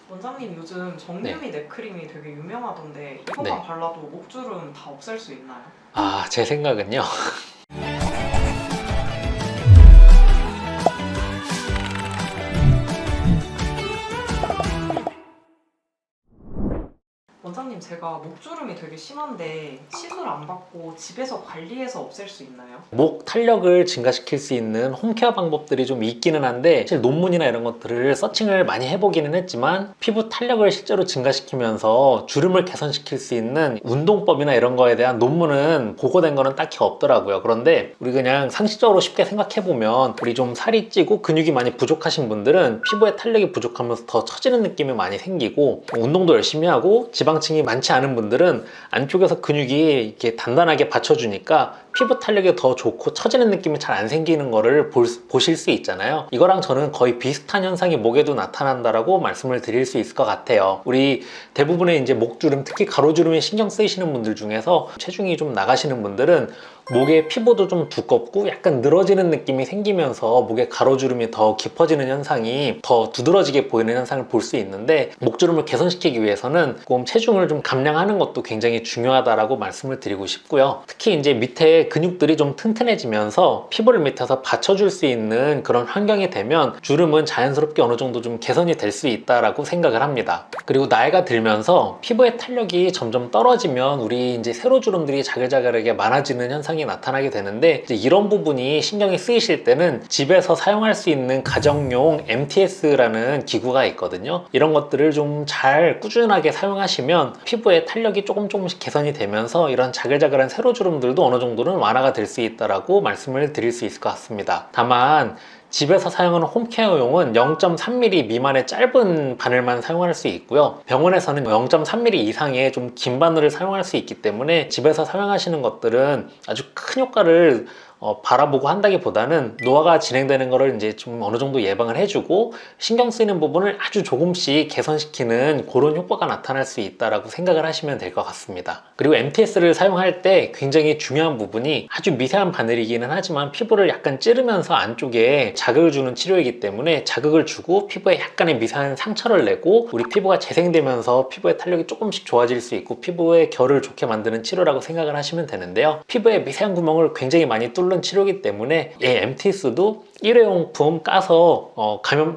원장님 요즘 정유미 넥크림이 되게 유명하던데 이것만 발라도 목주름 다 없앨 수 있나요? 제 생각은요. 원장님 제가 목주름이 되게 심한데 시술 안 받고 집에서 관리해서 없앨 수 있나요? 목 탄력을 증가시킬 수 있는 홈케어 방법들이 좀 있기는 한데 사실 논문이나 이런 것들을 서칭을 많이 해보기는 했지만 피부 탄력을 실제로 증가시키면서 주름을 개선시킬 수 있는 운동법이나 이런 거에 대한 논문은 보고된 거는 딱히 없더라고요. 그런데 우리 그냥 상식적으로 쉽게 생각해보면 우리 좀 살이 찌고 근육이 많이 부족하신 분들은 피부에 탄력이 부족하면서 더 처지는 느낌이 많이 생기고 운동도 열심히 하고 지방층이 많지 않은 분들은 안쪽에서 근육이 이렇게 단단하게 받쳐주니까 피부 탄력이 더 좋고 처지는 느낌이 잘 안 생기는 거를 보실 수 있잖아요. 이거랑 저는 거의 비슷한 현상이 목에도 나타난다라고 말씀을 드릴 수 있을 것 같아요. 우리 대부분의 이제 목주름, 특히 가로주름에 신경 쓰이시는 분들 중에서 체중이 좀 나가시는 분들은 목의 피부도 좀 두껍고 약간 늘어지는 느낌이 생기면서 목에 가로주름이 더 깊어지는 현상이 더 두드러지게 보이는 현상을 볼 수 있는데, 목주름을 개선시키기 위해서는 조금 체중을 좀 감량하는 것도 굉장히 중요하다라고 말씀을 드리고 싶고요. 특히 이제 밑에 근육들이 좀 튼튼해지면서 피부를 밑에서 받쳐줄 수 있는 그런 환경이 되면 주름은 자연스럽게 어느 정도 좀 개선이 될 수 있다라고 생각을 합니다. 그리고 나이가 들면서 피부의 탄력이 점점 떨어지면 우리 이제 세로주름들이 자글자글하게 많아지는 현상이 나타나게 되는데, 이제 이런 부분이 신경이 쓰이실 때는 집에서 사용할 수 있는 가정용 MTS라는 기구가 있거든요. 이런 것들을 좀 잘 꾸준하게 사용하시면 피부의 탄력이 조금씩 개선이 되면서 이런 자글자글한 세로주름들도 어느 정도는 완화가 될 수 있다라고 말씀을 드릴 수 있을 것 같습니다. 다만 집에서 사용하는 홈케어용은 0.3mm 미만의 짧은 바늘만 사용할 수 있고요. 병원에서는 0.3mm 이상의 좀 긴 바늘을 사용할 수 있기 때문에 집에서 사용하시는 것들은 아주 큰 효과를 바라보고 한다기보다는 노화가 진행되는 것을 이제 좀 어느 정도 예방을 해주고 신경 쓰이는 부분을 아주 조금씩 개선시키는 그런 효과가 나타날 수 있다라고 생각을 하시면 될 것 같습니다. 그리고 MTS를 사용할 때 굉장히 중요한 부분이 아주 미세한 바늘이기는 하지만 피부를 약간 찌르면서 안쪽에 자극을 주는 치료이기 때문에 자극을 주고 피부에 약간의 미세한 상처를 내고 우리 피부가 재생되면서 피부의 탄력이 조금씩 좋아질 수 있고 피부의 결을 좋게 만드는 치료라고 생각을 하시면 되는데요. 피부에 미세한 구멍을 굉장히 많이 뚫는 치료이기 때문에 MTS도 일회용품 까서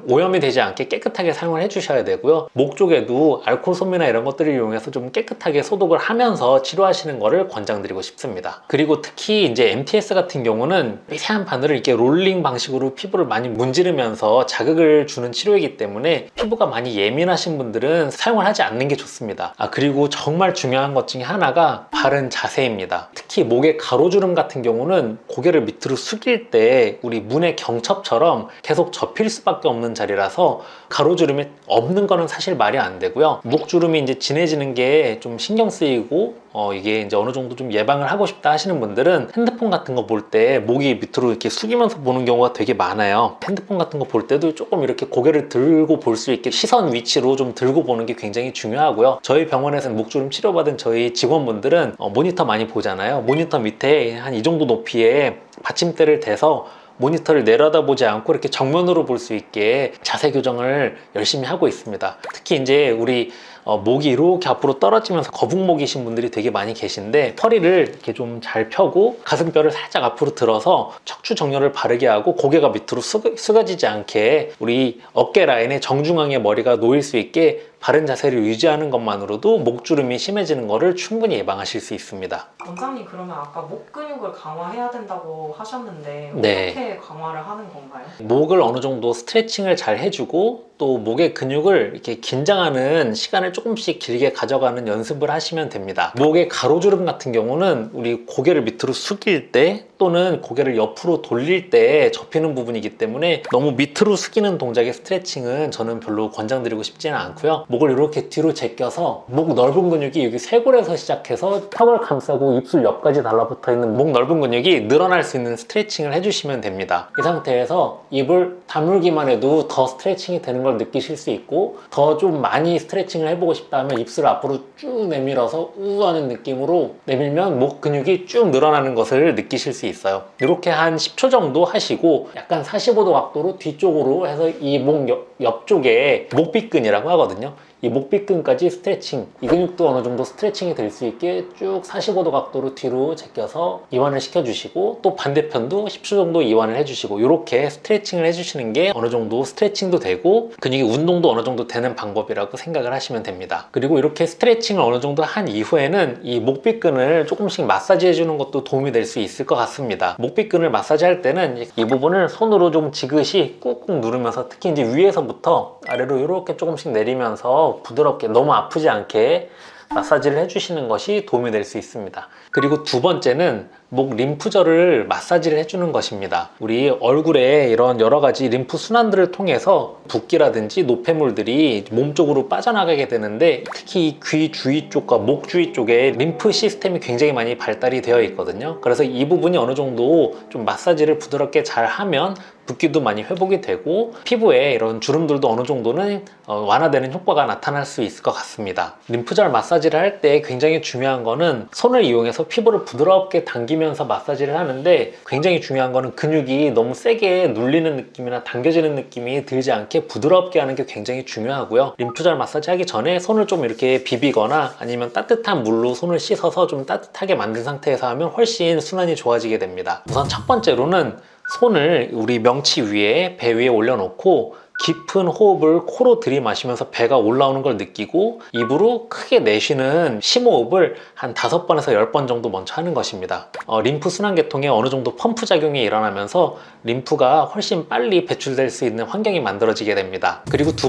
오염이 되지 않게 깨끗하게 사용을 해주셔야 되고요. 목 쪽에도 알코올솜이나 이런 것들을 이용해서 좀 깨끗하게 소독을 하면서 치료하시는 것을 권장드리고 싶습니다. 그리고 특히 이제 MTS 같은 경우는 미세한 바늘을 이렇게 롤링 방식으로 피부를 많이 문지르면서 자극을 주는 치료이기 때문에 피부가 많이 예민하신 분들은 사용을 하지 않는 게 좋습니다. 그리고 정말 중요한 것 중에 하나가 바른 자세입니다. 특히 목의 가로주름 같은 경우는 고개를 밑으로 숙일 때 우리 문의 경첩처럼 계속 접힐 수밖에 없는 자리라서 가로주름이 없는 거는 사실 말이 안 되고요. 목주름이 이제 진해지는 게 좀 신경 쓰이고 이게 이제 어느 정도 좀 예방을 하고 싶다 하시는 분들은 핸드폰 같은 거 볼 때 목이 밑으로 이렇게 숙이면서 보는 경우가 되게 많아요. 핸드폰 같은 거 볼 때도 조금 이렇게 고개를 들고 볼 수 있게 시선 위치로 좀 들고 보는 게 굉장히 중요하고요. 저희 병원에서는 목주름 치료받은 저희 직원분들은 모니터 많이 보잖아요. 모니터 밑에 한 이 정도 높이에 받침대를 대서 모니터를 내려다보지 않고 이렇게 정면으로 볼 수 있게 자세 교정을 열심히 하고 있습니다. 특히 이제 우리 목이 이렇게 앞으로 떨어지면서 거북목이신 분들이 되게 많이 계신데, 허리를 이렇게 좀 잘 펴고 가슴뼈를 살짝 앞으로 들어서 척추 정렬을 바르게 하고 고개가 밑으로 숙여지지 않게 우리 어깨 라인에 정중앙에 머리가 놓일 수 있게 바른 자세를 유지하는 것만으로도 목주름이 심해지는 것을 충분히 예방하실 수 있습니다. 원장님 그러면 아까 목 근육을 강화해야 된다고 하셨는데 어떻게 강화를 하는 건가요? 목을 어느 정도 스트레칭을 잘 해주고 또 목의 근육을 이렇게 긴장하는 시간을 조금씩 길게 가져가는 연습을 하시면 됩니다. 목의 가로주름 같은 경우는 우리 고개를 밑으로 숙일 때 또는 고개를 옆으로 돌릴 때 접히는 부분이기 때문에 너무 밑으로 숙이는 동작의 스트레칭은 저는 별로 권장드리고 싶지는 않고요. 목을 이렇게 뒤로 제껴서 목 넓은 근육이 여기 쇄골에서 시작해서 턱을 감싸고 입술 옆까지 달라붙어 있는 목 넓은 근육이 늘어날 수 있는 스트레칭을 해주시면 됩니다. 이 상태에서 입을 다물기만 해도 더 스트레칭이 되는 걸 걸 느끼실 수 있고, 더 좀 많이 스트레칭을 해보고 싶다 하면 입술을 앞으로 쭉 내밀어서 우 하는 느낌으로 내밀면 목 근육이 쭉 늘어나는 것을 느끼실 수 있어요. 이렇게 한 10초 정도 하시고 약간 45도 각도로 뒤쪽으로 해서 이 목 옆쪽에 목비근이라고 하거든요. 이 목비근까지 스트레칭, 이 근육도 어느 정도 스트레칭이 될 수 있게 쭉 45도 각도로 뒤로 제껴서 이완을 시켜주시고, 또 반대편도 10초 정도 이완을 해주시고, 이렇게 스트레칭을 해주시는 게 어느 정도 스트레칭도 되고 근육이 운동도 어느 정도 되는 방법이라고 생각을 하시면 됩니다. 그리고 이렇게 스트레칭을 어느 정도 한 이후에는 이 목비근을 조금씩 마사지 해주는 것도 도움이 될 수 있을 것 같습니다. 목비근을 마사지 할 때는 이 부분을 손으로 좀 지그시 꾹꾹 누르면서, 특히 이제 위에서부터 아래로 이렇게 조금씩 내리면서 부드럽게, 너무 아프지 않게 마사지를 해주시는 것이 도움이 될 수 있습니다. 그리고 두 번째는 목 림프절을 마사지를 해주는 것입니다. 우리 얼굴에 이런 여러 가지 림프 순환들을 통해서 붓기라든지 노폐물들이 몸 쪽으로 빠져나가게 되는데, 특히 이 귀 주위 쪽과 목 주위 쪽에 림프 시스템이 굉장히 많이 발달이 되어 있거든요. 그래서 이 부분이 어느 정도 좀 마사지를 부드럽게 잘 하면 붓기도 많이 회복이 되고 피부에 이런 주름들도 어느 정도는 완화되는 효과가 나타날 수 있을 것 같습니다. 림프절 마사지를 할 때 굉장히 중요한 거는 손을 이용해서 피부를 부드럽게 당기면서 마사지를 하는데, 굉장히 중요한 거는 근육이 너무 세게 눌리는 느낌이나 당겨지는 느낌이 들지 않게 부드럽게 하는 게 굉장히 중요하고요. 림프절 마사지 하기 전에 손을 좀 이렇게 비비거나 아니면 따뜻한 물로 손을 씻어서 좀 따뜻하게 만든 상태에서 하면 훨씬 순환이 좋아지게 됩니다. 우선 첫 번째로는 손을 우리 명치 위에, 배 위에 올려놓고 깊은 호흡을 코로 들이마시면서 배가 올라오는 걸 느끼고 입으로 크게 내쉬는 심호흡을 한 5번에서 10번 정도 먼저 하는 것입니다. 림프 순환계통에 어느 정도 펌프 작용이 일어나면서 림프가 훨씬 빨리 배출될 수 있는 환경이 만들어지게 됩니다. 그리고 세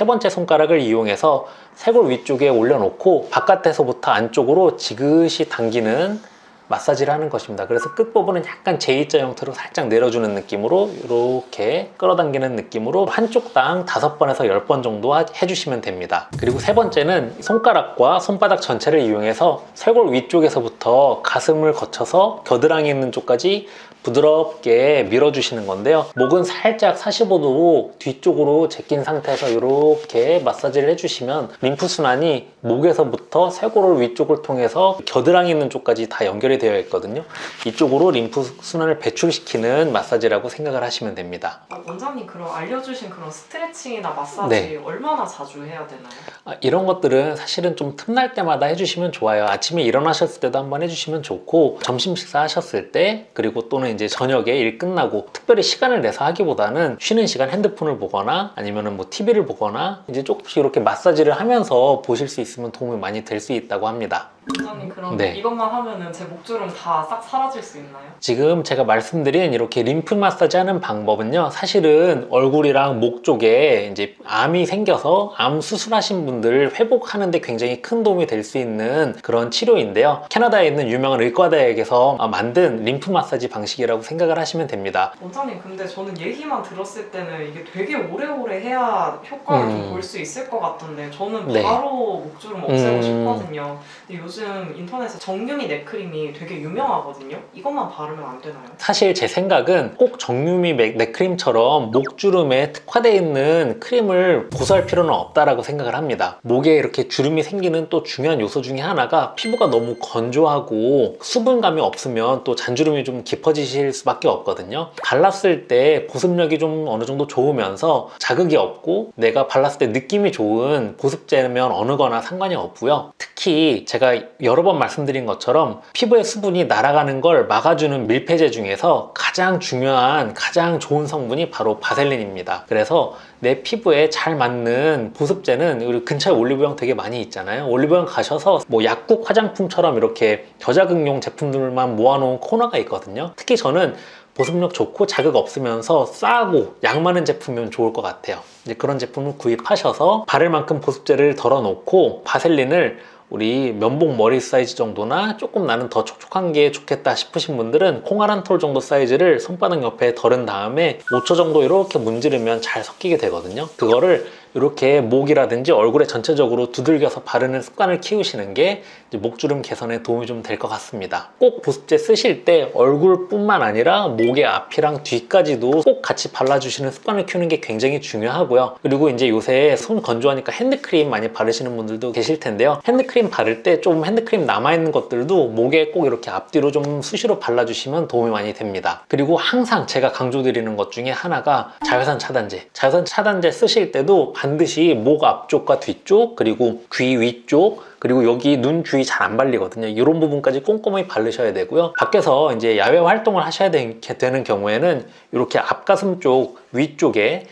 번째 손가락을 이용해서 쇄골 위쪽에 올려놓고 바깥에서부터 안쪽으로 지그시 당기는 마사지를 하는 것입니다. 그래서 끝부분은 약간 J자 형태로 살짝 내려주는 느낌으로 이렇게 끌어당기는 느낌으로 한쪽당 5번에서 10번 정도 해주시면 됩니다. 그리고 세 번째는 손가락과 손바닥 전체를 이용해서 쇄골 위쪽에서부터 가슴을 거쳐서 겨드랑이 있는 쪽까지 부드럽게 밀어주시는 건데요. 목은 살짝 45도 뒤쪽으로 제낀 상태에서 이렇게 마사지를 해주시면 림프 순환이 목에서부터 쇄골 위쪽을 통해서 겨드랑이 있는 쪽까지 다 연결이 되어 있거든요. 이쪽으로 림프 순환을 배출시키는 마사지라고 생각을 하시면 됩니다. 원장님, 그럼 알려주신 그런 스트레칭이나 마사지 얼마나 자주 해야 되나요? 이런 것들은 사실은 좀 틈날 때마다 해주시면 좋아요. 아침에 일어나셨을 때도 한번 해주시면 좋고, 점심 식사하셨을 때, 그리고 또는 이제 저녁에 일 끝나고 특별히 시간을 내서 하기보다는 쉬는 시간 핸드폰을 보거나 아니면은 뭐 TV를 보거나 이제 조금씩 이렇게 마사지를 하면서 보실 수 있으면 도움이 많이 될 수 있다고 합니다. 원장님, 그럼 이것만 하면은 제 목주름 다 싹 사라질 수 있나요? 지금 제가 말씀드린 이렇게 림프 마사지 하는 방법은요, 사실은 얼굴이랑 목 쪽에 이제 암이 생겨서 암 수술하신 분들 회복하는데 굉장히 큰 도움이 될 수 있는 그런 치료인데요. 캐나다에 있는 유명한 의과대학에서 만든 림프 마사지 방식이라고 생각을 하시면 됩니다. 원장님, 근데 저는 얘기만 들었을 때는 이게 되게 오래오래 해야 효과를 좀 볼 수 있을 것 같던데, 저는 바로 목주름 없애고 싶거든요. 근데 요즘 인터넷에 정유미 넥크림이 되게 유명하거든요. 이것만 바르면 안 되나요? 사실 제 생각은 꼭 정유미 넥크림처럼 목주름에 특화되어 있는 크림을 고수할 필요는 없다라고 생각을 합니다. 목에 이렇게 주름이 생기는 또 중요한 요소 중에 하나가 피부가 너무 건조하고 수분감이 없으면 또 잔주름이 좀 깊어지실 수밖에 없거든요. 발랐을 때 보습력이 좀 어느 정도 좋으면서 자극이 없고 내가 발랐을 때 느낌이 좋은 보습제면 어느 거나 상관이 없고요. 특히 제가 여러 번 말씀드린 것처럼 피부의 수분이 날아가는 걸 막아주는 밀폐제 중에서 가장 중요한, 가장 좋은 성분이 바로 바셀린입니다. 그래서 내 피부에 잘 맞는 보습제는 우리 근처에 올리브영 되게 많이 있잖아요. 올리브영 가셔서 뭐 약국 화장품처럼 이렇게 저자극용 제품들만 모아놓은 코너가 있거든요. 특히 저는 보습력 좋고 자극 없으면서 싸고 양 많은 제품이면 좋을 것 같아요. 이제 그런 제품을 구입하셔서 바를 만큼 보습제를 덜어놓고 바셀린을 우리 면봉 머리 사이즈 정도나 조금 나는 더 촉촉한 게 좋겠다 싶으신 분들은 콩알 한 톨 정도 사이즈를 손바닥 옆에 덜은 다음에 5초 정도 이렇게 문지르면 잘 섞이게 되거든요. 그거를 이렇게 목이라든지 얼굴에 전체적으로 두들겨서 바르는 습관을 키우시는 게 이제 목주름 개선에 도움이 좀 될 것 같습니다. 꼭 보습제 쓰실 때 얼굴뿐만 아니라 목의 앞이랑 뒤까지도 꼭 같이 발라주시는 습관을 키우는 게 굉장히 중요하고요. 그리고 이제 요새 손 건조하니까 핸드크림 많이 바르시는 분들도 계실 텐데요. 핸드크림 바를 때 좀 핸드크림 남아있는 것들도 목에 꼭 이렇게 앞뒤로 좀 수시로 발라주시면 도움이 많이 됩니다. 그리고 항상 제가 강조드리는 것 중에 하나가 자외선 차단제. 자외선 차단제 쓰실 때도 반드시 목 앞쪽과 뒤쪽, 그리고 귀 위쪽, 그리고 여기 눈 주위 잘 안 발리거든요. 이런 부분까지 꼼꼼히 바르셔야 되고요. 밖에서 이제 야외 활동을 하셔야 되는 경우에는 이렇게 앞가슴 쪽 위쪽에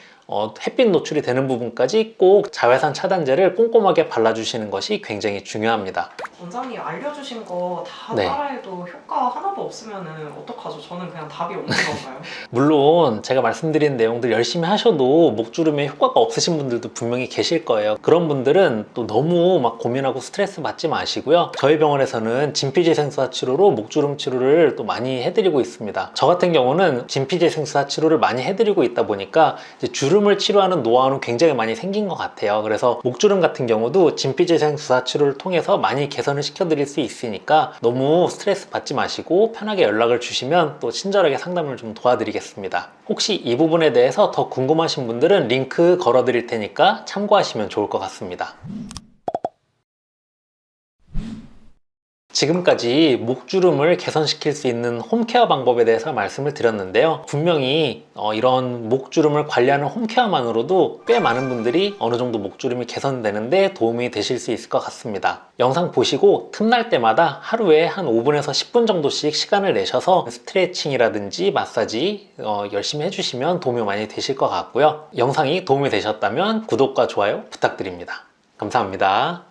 햇빛 노출이 되는 부분까지 꼭 자외선 차단제를 꼼꼼하게 발라주시는 것이 굉장히 중요합니다. 원장님 알려주신 거 다 네. 따라해도 효과 하나도 없으면 어떡하죠? 저는 그냥 답이 없는 건가요? 물론 제가 말씀드린 내용들 열심히 하셔도 목주름에 효과가 없으신 분들도 분명히 계실 거예요. 그런 분들은 또 너무 막 고민하고 스트레스 받지 마시고요. 저희 병원에서는 진피재생수화 치료로 목주름 치료를 또 많이 해드리고 있습니다. 저 같은 경우는 진피재생수화 치료를 많이 해드리고 있다 보니까 이제 주름을 치료하는 노하우는 굉장히 많이 생긴 것 같아요. 그래서 목주름 같은 경우도 진피재생수화 치료를 통해서 많이 개선을 시켜드릴 수 있으니까 너무 스트레스 받지 마시고 편하게 연락을 주시면 또 친절하게 상담을 좀 도와드리겠습니다. 혹시 이 부분에 대해서 더 궁금하신 분들은 링크 걸어 드릴 테니까 참고하시면 좋을 것 같습니다. 지금까지 목주름을 개선시킬 수 있는 홈케어 방법에 대해서 말씀을 드렸는데요. 분명히 이런 목주름을 관리하는 홈케어만으로도 꽤 많은 분들이 어느 정도 목주름이 개선되는데 도움이 되실 수 있을 것 같습니다. 영상 보시고 틈날 때마다 하루에 한 5분에서 10분 정도씩 시간을 내셔서 스트레칭이라든지 마사지 열심히 해주시면 도움이 많이 되실 것 같고요. 영상이 도움이 되셨다면 구독과 좋아요 부탁드립니다. 감사합니다.